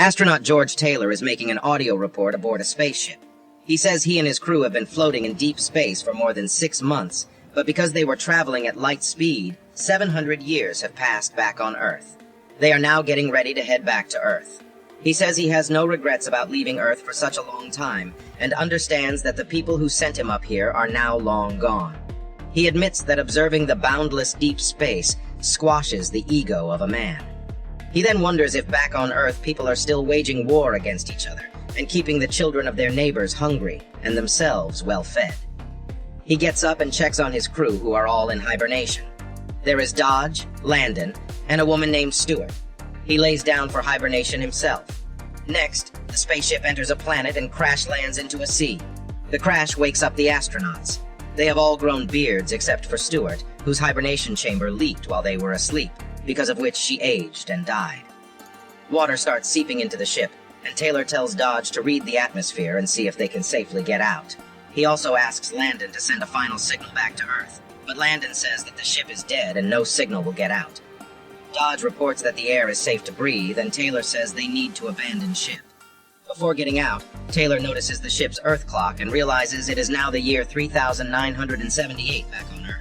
Astronaut George Taylor is making an audio report aboard a spaceship. He says he and his crew have been floating in deep space for more than 6 months, but because they were traveling at light speed, 700 years have passed back on Earth. They are now getting ready to head back to Earth. He says he has no regrets about leaving Earth for such a long time, and understands that the people who sent him up here are now long gone. He admits that observing the boundless deep space squashes the ego of a man. He then wonders if back on Earth people are still waging war against each other, and keeping the children of their neighbors hungry, and themselves well-fed. He gets up and checks on his crew, who are all in hibernation. There is Dodge, Landon, and a woman named Stewart. He lays down for hibernation himself. Next, the spaceship enters a planet and crash lands into a sea. The crash wakes up the astronauts. They have all grown beards except for Stewart, whose hibernation chamber leaked while they were asleep, because of which she aged and died. Water starts seeping into the ship, and Taylor tells Dodge to read the atmosphere and see if they can safely get out. He also asks Landon to send a final signal back to Earth, but Landon says that the ship is dead and no signal will get out. Dodge reports that the air is safe to breathe, and Taylor says they need to abandon ship. Before getting out, Taylor notices the ship's Earth clock and realizes it is now the year 3978 back on Earth.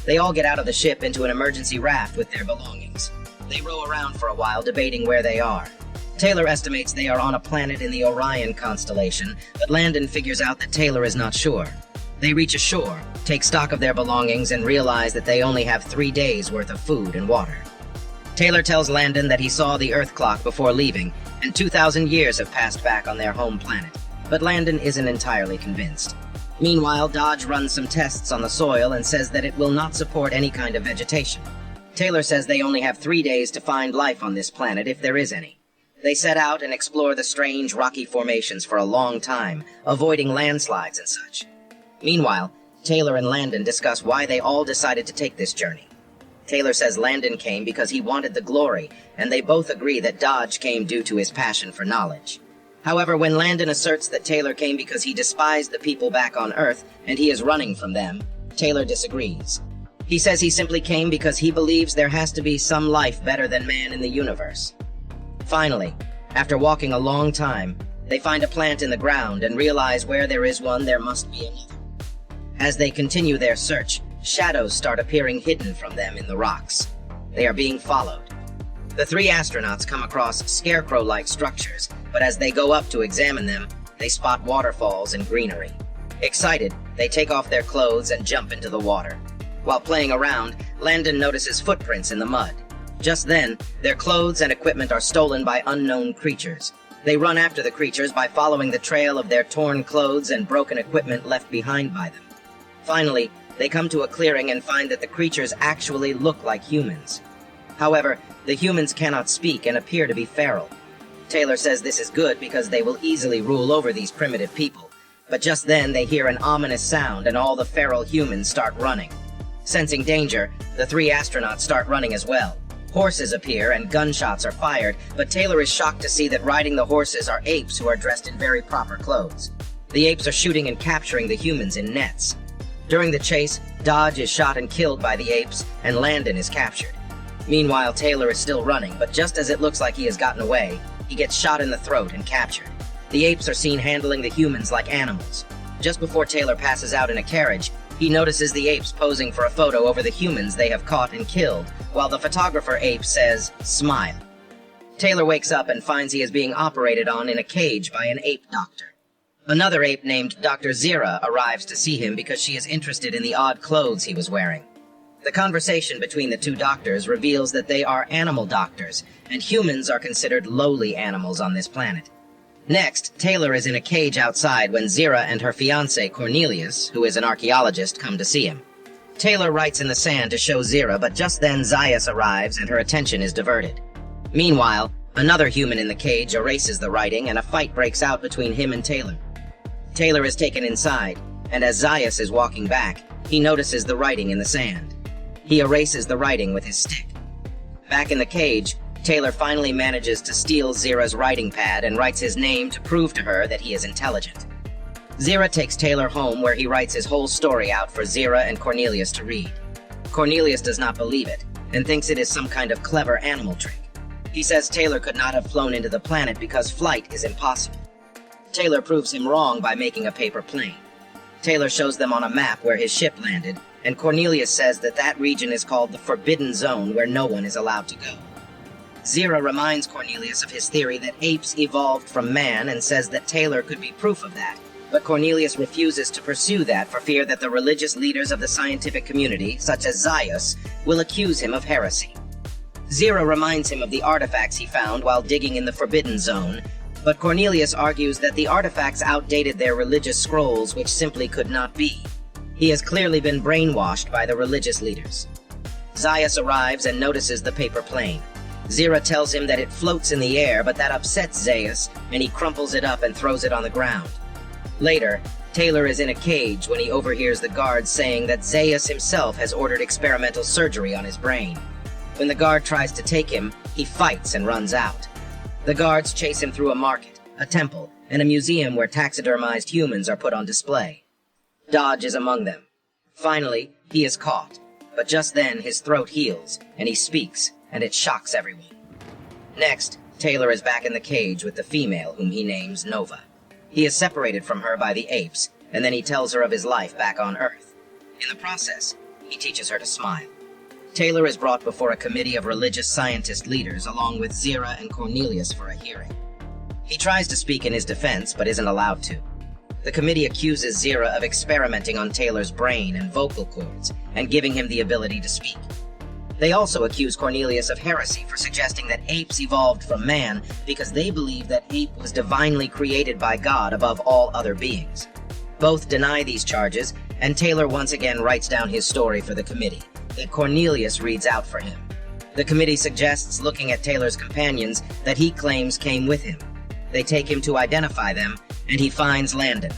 They all get out of the ship into an emergency raft with their belongings. They row around for a while, debating where they are. Taylor estimates they are on a planet in the Orion constellation, but Landon figures out that Taylor is not sure. They reach ashore, take stock of their belongings, and realize that they only have 3 days' worth of food and water. Taylor tells Landon that he saw the Earth clock before leaving, and 2,000 years have passed back on their home planet, but Landon isn't entirely convinced. Meanwhile, Dodge runs some tests on the soil and says that it will not support any kind of vegetation. Taylor says they only have 3 days to find life on this planet, if there is any. They set out and explore the strange rocky formations for a long time, avoiding landslides and such. Meanwhile, Taylor and Landon discuss why they all decided to take this journey. Taylor says Landon came because he wanted the glory, and they both agree that Dodge came due to his passion for knowledge. However, when Landon asserts that Taylor came because he despised the people back on Earth and he is running from them, Taylor disagrees. He says he simply came because he believes there has to be some life better than man in the universe. Finally, after walking a long time, they find a plant in the ground and realize where there is one, there must be another. As they continue their search, shadows start appearing hidden from them in the rocks. They are being followed. The 3 astronauts come across scarecrow-like structures, but as they go up to examine them, they spot waterfalls and greenery. Excited, they take off their clothes and jump into the water. While playing around, Landon notices footprints in the mud. Just then, their clothes and equipment are stolen by unknown creatures. They run after the creatures by following the trail of their torn clothes and broken equipment left behind by them. Finally, they come to a clearing and find that the creatures actually look like humans. However, the humans cannot speak and appear to be feral. Taylor says this is good because they will easily rule over these primitive people. But just then they hear an ominous sound and all the feral humans start running. Sensing danger, the 3 astronauts start running as well. Horses appear and gunshots are fired, but Taylor is shocked to see that riding the horses are apes who are dressed in very proper clothes. The apes are shooting and capturing the humans in nets. During the chase, Dodge is shot and killed by the apes, and Landon is captured. Meanwhile, Taylor is still running, but just as it looks like he has gotten away, he gets shot in the throat and captured. The apes are seen handling the humans like animals. Just before Taylor passes out in a carriage, he notices the apes posing for a photo over the humans they have caught and killed, while the photographer ape says, "Smile." Taylor wakes up and finds he is being operated on in a cage by an ape doctor. Another ape named Dr. Zira arrives to see him because she is interested in the odd clothes he was wearing. The conversation between the 2 doctors reveals that they are animal doctors, and humans are considered lowly animals on this planet. Next, Taylor is in a cage outside when Zira and her fiancé Cornelius, who is an archaeologist, come to see him. Taylor writes in the sand to show Zira, but just then Zaius arrives and her attention is diverted. Meanwhile, another human in the cage erases the writing and a fight breaks out between him and Taylor. Taylor is taken inside, and as Zaius is walking back, he notices the writing in the sand. He erases the writing with his stick. Back in the cage, Taylor finally manages to steal Zira's writing pad and writes his name to prove to her that he is intelligent. Zira takes Taylor home where he writes his whole story out for Zira and Cornelius to read. Cornelius does not believe it, and thinks it is some kind of clever animal trick. He says Taylor could not have flown into the planet because flight is impossible. Taylor proves him wrong by making a paper plane. Taylor shows them on a map where his ship landed, and Cornelius says that that region is called the Forbidden Zone, where no one is allowed to go. Zira reminds Cornelius of his theory that apes evolved from man and says that Taylor could be proof of that, but Cornelius refuses to pursue that for fear that the religious leaders of the scientific community, such as Zaius, will accuse him of heresy. Zira reminds him of the artifacts he found while digging in the Forbidden Zone, but Cornelius argues that the artifacts outdated their religious scrolls, which simply could not be. He has clearly been brainwashed by the religious leaders. Zaius arrives and notices the paper plane. Zira tells him that it floats in the air, but that upsets Zaius, and he crumples it up and throws it on the ground. Later, Taylor is in a cage when he overhears the guards saying that Zaius himself has ordered experimental surgery on his brain. When the guard tries to take him, he fights and runs out. The guards chase him through a market, a temple, and a museum where taxidermized humans are put on display. Dodge is among them. Finally, he is caught, but just then his throat heals, and he speaks, and it shocks everyone. Next, Taylor is back in the cage with the female whom he names Nova. He is separated from her by the apes, and then he tells her of his life back on Earth. In the process, he teaches her to smile. Taylor is brought before a committee of religious scientist leaders along with Zira and Cornelius for a hearing. He tries to speak in his defense, but isn't allowed to. The committee accuses Zira of experimenting on Taylor's brain and vocal cords, and giving him the ability to speak. They also accuse Cornelius of heresy for suggesting that apes evolved from man because they believe that ape was divinely created by God above all other beings. Both deny these charges, and Taylor once again writes down his story for the committee, that Cornelius reads out for him. The committee suggests, looking at Taylor's companions, that he claims came with him. They take him to identify them, and he finds Landon.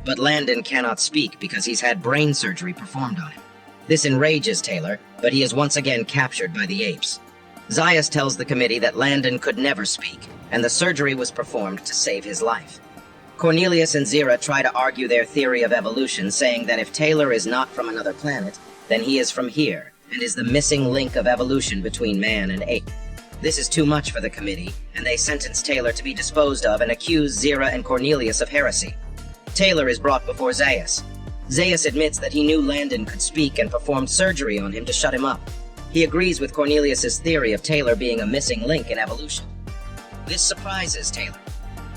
But Landon cannot speak because he's had brain surgery performed on him. This enrages Taylor, but he is once again captured by the apes. Zaius tells the committee that Landon could never speak, and the surgery was performed to save his life. Cornelius and Zira try to argue their theory of evolution, saying that if Taylor is not from another planet, then he is from here, and is the missing link of evolution between man and ape. This is too much for the committee, and they sentence Taylor to be disposed of and accuse Zira and Cornelius of heresy. Taylor is brought before Zaius. Zaius admits that he knew Landon could speak and performed surgery on him to shut him up. He agrees with Cornelius's theory of Taylor being a missing link in evolution. This surprises Taylor.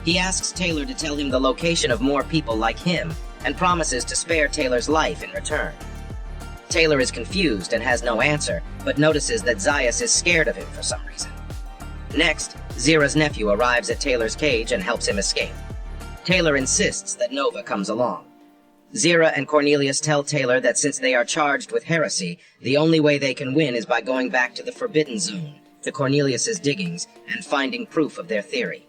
He asks Taylor to tell him the location of more people like him, and promises to spare Taylor's life in return. Taylor is confused and has no answer, but notices that Zaius is scared of him for some reason. Next, Zira's nephew arrives at Taylor's cage and helps him escape. Taylor insists that Nova comes along. Zira and Cornelius tell Taylor that since they are charged with heresy, the only way they can win is by going back to the Forbidden Zone, to Cornelius's diggings, and finding proof of their theory.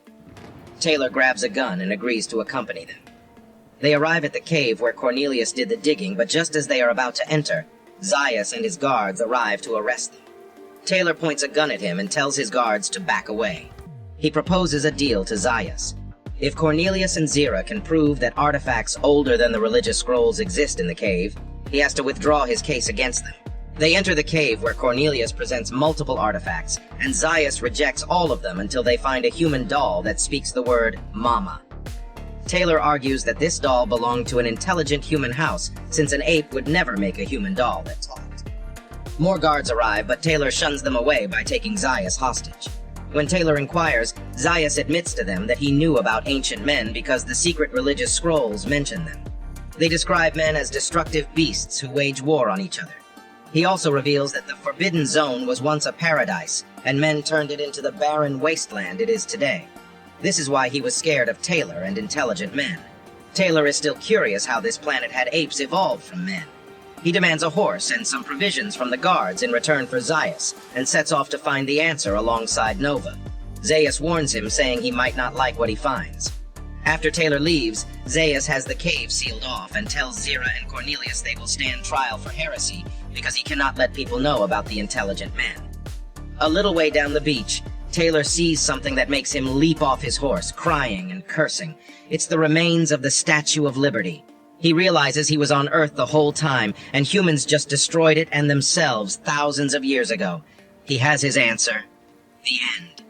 Taylor grabs a gun and agrees to accompany them. They arrive at the cave where Cornelius did the digging, but just as they are about to enter, Zaius and his guards arrive to arrest them. Taylor points a gun at him and tells his guards to back away. He proposes a deal to Zaius. If Cornelius and Zira can prove that artifacts older than the religious scrolls exist in the cave, he has to withdraw his case against them. They enter the cave where Cornelius presents multiple artifacts, and Zaius rejects all of them until they find a human doll that speaks the word Mama. Taylor argues that this doll belonged to an intelligent human house, since an ape would never make a human doll that talked. More guards arrive, but Taylor shuns them away by taking Zaius hostage. When Taylor inquires, Zaius admits to them that he knew about ancient men because the secret religious scrolls mention them. They describe men as destructive beasts who wage war on each other. He also reveals that the Forbidden Zone was once a paradise, and men turned it into the barren wasteland it is today. This is why he was scared of Taylor and intelligent men. Taylor is still curious how this planet had apes evolve from men. He demands a horse and some provisions from the guards in return for Zaius, and sets off to find the answer alongside Nova. Zaius warns him, saying he might not like what he finds. After Taylor leaves, Zaius has the cave sealed off and tells Zira and Cornelius they will stand trial for heresy because he cannot let people know about the intelligent man. A little way down the beach, Taylor sees something that makes him leap off his horse, crying and cursing. It's the remains of the Statue of Liberty. He realizes he was on Earth the whole time, and humans just destroyed it and themselves thousands of years ago. He has his answer. The end.